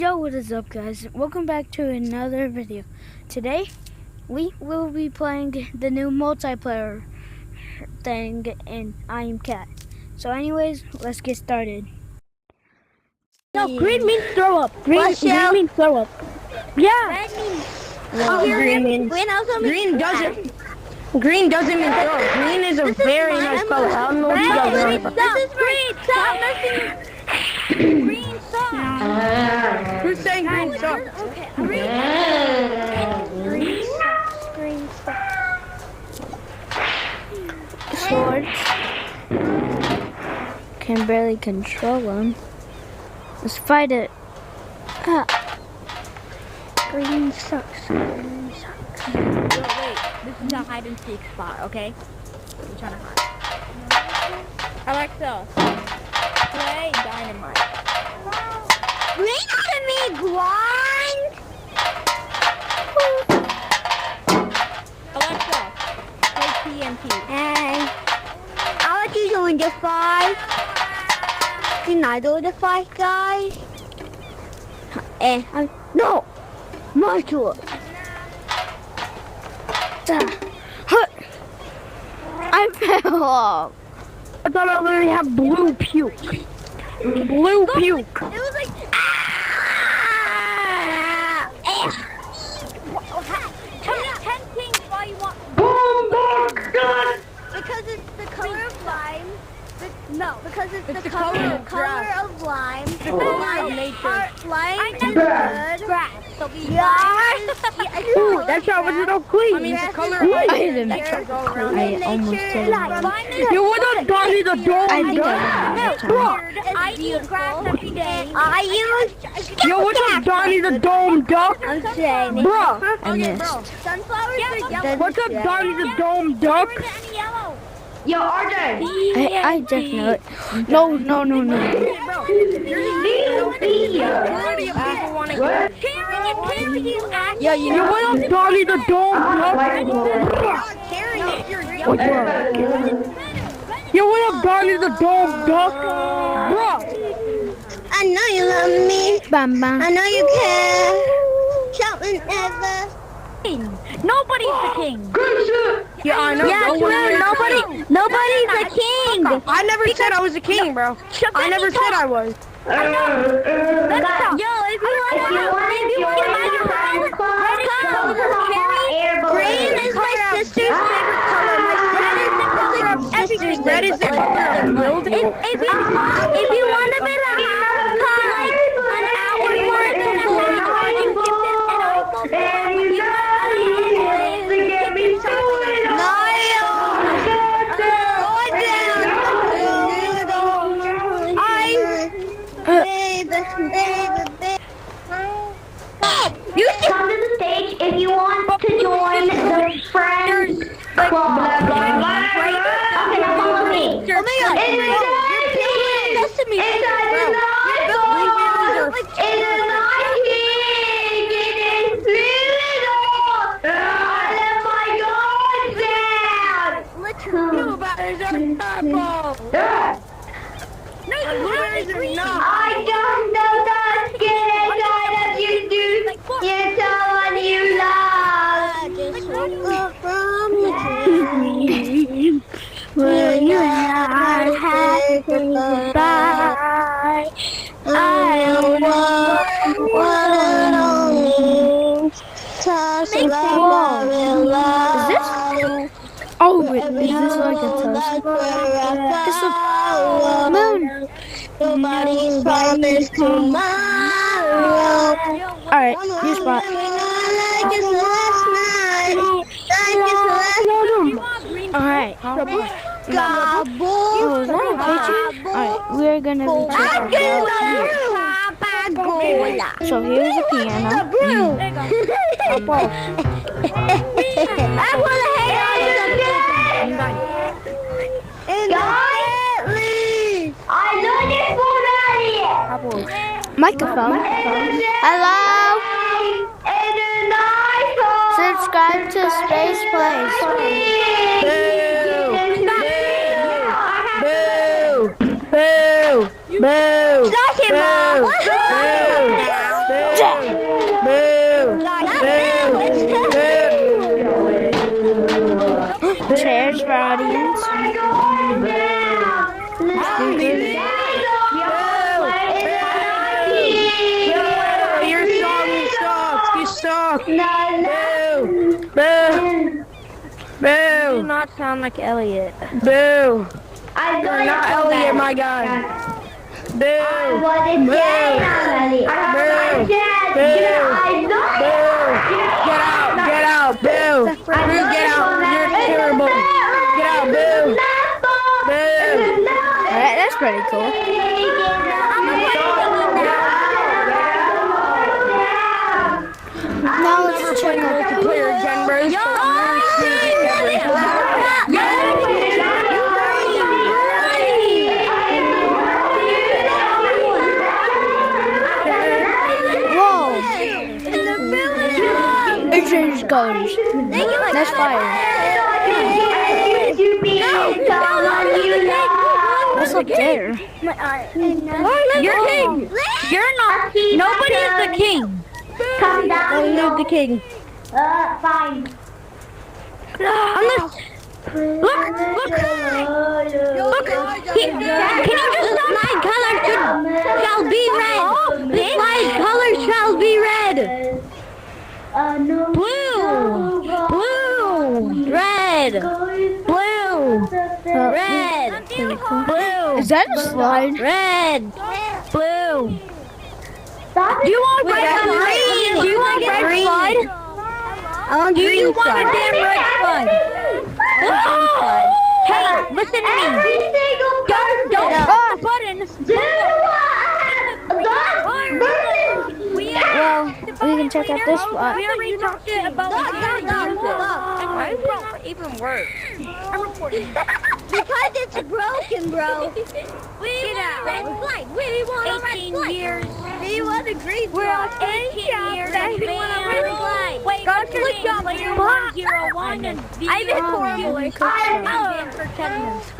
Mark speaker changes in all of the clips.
Speaker 1: Yo, what is up, guys? Welcome back to another video. Today, we will be playing the new multiplayer thing in I Am Cat. So anyways, let's get started. No, green means throw up. Green means throw up. Yeah.
Speaker 2: Red means...
Speaker 3: Green means... Green doesn't mean throw up. Green is a very nice color. I don't know what you guys are talking about.
Speaker 2: This is green. Stop messing. Green sucks.
Speaker 3: Who's saying green sucks?
Speaker 2: Okay. Green sucks.
Speaker 1: Swords. Can barely control them. Let's fight it. Green sucks. Green sucks.
Speaker 2: Yo, wait. This is a hide and seek spot, okay? I'm trying to hide. Alexa, play Dynamite. Green doesn't mean blind. Alexa, play TNT.
Speaker 4: Hey, Alex is doing the fight. Can I do the fight, guys? No, my turn.
Speaker 1: I fell off.
Speaker 3: I thought I literally had blue puke. Blue puke.
Speaker 2: It was like... Ten things why you want...
Speaker 4: Because it's the color of lime. No, because it's the
Speaker 2: color
Speaker 4: color
Speaker 2: of grass.
Speaker 4: of lime.
Speaker 2: Color of nature.
Speaker 4: Lime is
Speaker 2: Grass.
Speaker 4: good.
Speaker 2: So we
Speaker 3: Ooh, that's how it's all clean.
Speaker 2: I mean, the color of
Speaker 1: I
Speaker 2: light.
Speaker 1: didn't.
Speaker 2: Nature go around.
Speaker 1: I almost did.
Speaker 3: Yo, what up, Donnie the dog?
Speaker 1: I think I
Speaker 3: Bro.
Speaker 2: I eat grass every day.
Speaker 4: I use.
Speaker 3: Yo, what's up, Donnie the dome duck?
Speaker 4: I'm saying.
Speaker 3: Bro.
Speaker 1: I missed.
Speaker 4: Sunflowers are yellow.
Speaker 3: What's up, Donnie the dome duck?
Speaker 2: Any yellow.
Speaker 3: Yo, RJ.
Speaker 1: I definitely. No.
Speaker 3: Yeah, you know what up, Donnie the dome duck? Yo, what up, Donnie the dome duck? Bro.
Speaker 4: I know you love me.
Speaker 1: Bam bam.
Speaker 4: I know you care. Shout whenever.
Speaker 2: Nobody's the king.
Speaker 3: Yeah, I know.
Speaker 4: Yeah, true. Nobody's a king.
Speaker 3: I never said I was a king, bro. I never said I was.
Speaker 4: Yo, if you want to green is my sister's favorite color. My sister's
Speaker 3: Red is the color of mildew.
Speaker 4: If you want to be like an hour more than
Speaker 5: You can come to the stage if you want to join the Friends Club. Okay, now follow me.
Speaker 4: Oh my god!
Speaker 5: I don't know that scared that you do. You're someone you love.
Speaker 4: Will you not have goodbye? I am one and only. Touch of love.
Speaker 1: Is this? Oh, wait, is this like a toast? It's a moon.
Speaker 4: Nobody's promised tomorrow.
Speaker 1: Alright, new spot.
Speaker 4: Like it's last night. Like it's last night.
Speaker 1: Alright.
Speaker 4: Gobble.
Speaker 1: Oh, is that a picture? Alright, we're gonna be checking out here. So here's a piano.
Speaker 4: I want to hang out
Speaker 5: I know this already.
Speaker 1: Microphone. Hello? Subscribe to Space Plays.
Speaker 3: Boo! Boo! Boo!
Speaker 4: Boo!
Speaker 3: Boo! Boo! Fuck. Boo. Boo.
Speaker 2: Do
Speaker 3: Boo.
Speaker 2: not sound like Elliot.
Speaker 3: Boo.
Speaker 5: I got
Speaker 3: Not Elliot, my guy. Boo.
Speaker 5: What is
Speaker 3: Boo.
Speaker 5: Boo.
Speaker 3: Boo. Get out. Get out. Boo. Boo, get out. You're terrible. Get out. Boo. Boo.
Speaker 1: Alright, that's pretty cool. Now let's check out the
Speaker 3: Player again, bro.
Speaker 1: Whoa! It changed colors. That's fire. What's up there?
Speaker 2: You're king. You're not. Nobody is the king.
Speaker 5: Come down.
Speaker 2: You're the king.
Speaker 5: Fine.
Speaker 2: Unless. Look. Can you just stop? My color shall be red. My color shall be red. Blue. Red. Blue. Red. Blue.
Speaker 1: Is that a slide?
Speaker 2: Red. Blue. Do you want red slide? Do you want red slide? Do you want a damn red slide? Hey, listen to me. Don't push the button.
Speaker 1: Well, we can check out this spot.
Speaker 2: We already talked about how to use it. Why is it even work? I'm recording.
Speaker 4: Because it's broken, bro.
Speaker 2: We want a red flag. We want a red flag. Years.
Speaker 4: We want a green
Speaker 2: We're on 18 years. We want a red flag. Wait, what's your name? Player 101 and I've been horrible. I'm for 10 minutes.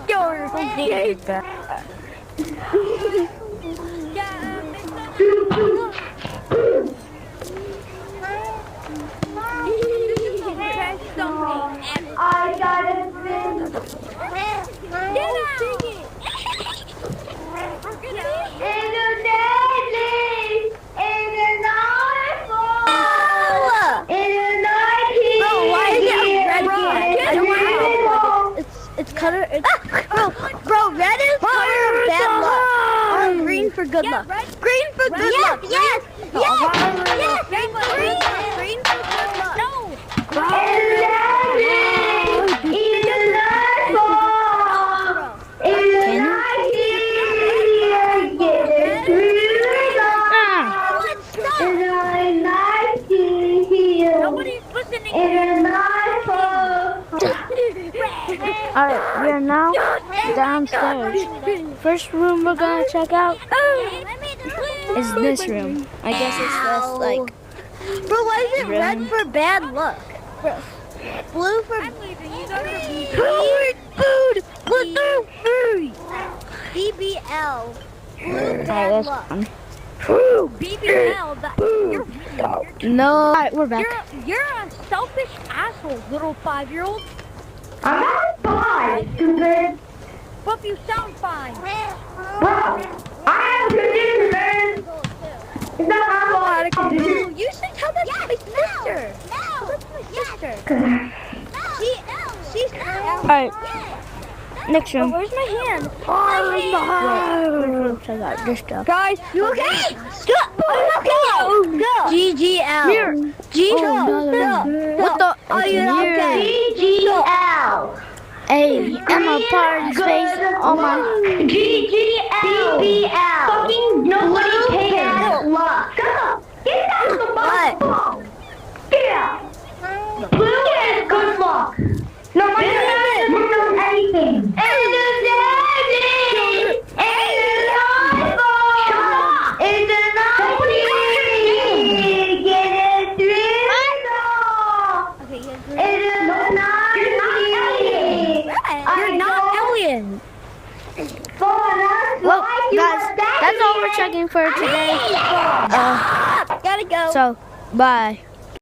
Speaker 2: You're
Speaker 5: I gotta finish.
Speaker 4: It's color. Bro, red is color of bad luck. Green for good luck. Green for good luck. Yes. Green for good luck. No.
Speaker 2: Nobody's listening.
Speaker 1: Alright, we are now downstairs. First room we're gonna check out is this room. I guess it's just like
Speaker 4: Bro, why is it
Speaker 1: Really?
Speaker 4: red for bad luck? Blue for
Speaker 2: I'm leaving. You go to
Speaker 4: food. BBL. Blue
Speaker 1: alright,
Speaker 4: bad
Speaker 1: that's
Speaker 4: luck.
Speaker 1: fun.
Speaker 2: BBL. You're
Speaker 1: No, alright, we're back.
Speaker 2: You're a selfish asshole, little 5-year-old.
Speaker 5: I'm not fine, stupid.
Speaker 2: But you sound fine.
Speaker 5: Bro, I am confused, man. It's not my fault.
Speaker 4: You should tell that to my sister. That's my sister. She's
Speaker 1: Alright, next room.
Speaker 2: Where's my hand?
Speaker 1: Check out this stuff.
Speaker 2: Guys,
Speaker 4: You okay? Go. GGL.
Speaker 1: Here.
Speaker 4: G.
Speaker 1: What the?
Speaker 4: Are you
Speaker 1: It's here.
Speaker 4: okay?
Speaker 5: GGL.
Speaker 1: Hey, Emma Party Space. Oh my.
Speaker 5: GGL. BBL. Fucking nobody takes luck. Get out of the box. Get out. Blue is good luck. No, my dad doesn't know anything. And the daddy. And the iPhone. And the get it through. And
Speaker 2: you're not alien.
Speaker 1: Well, guys, that's all we're checking for today.
Speaker 4: Gotta go.
Speaker 1: So, bye.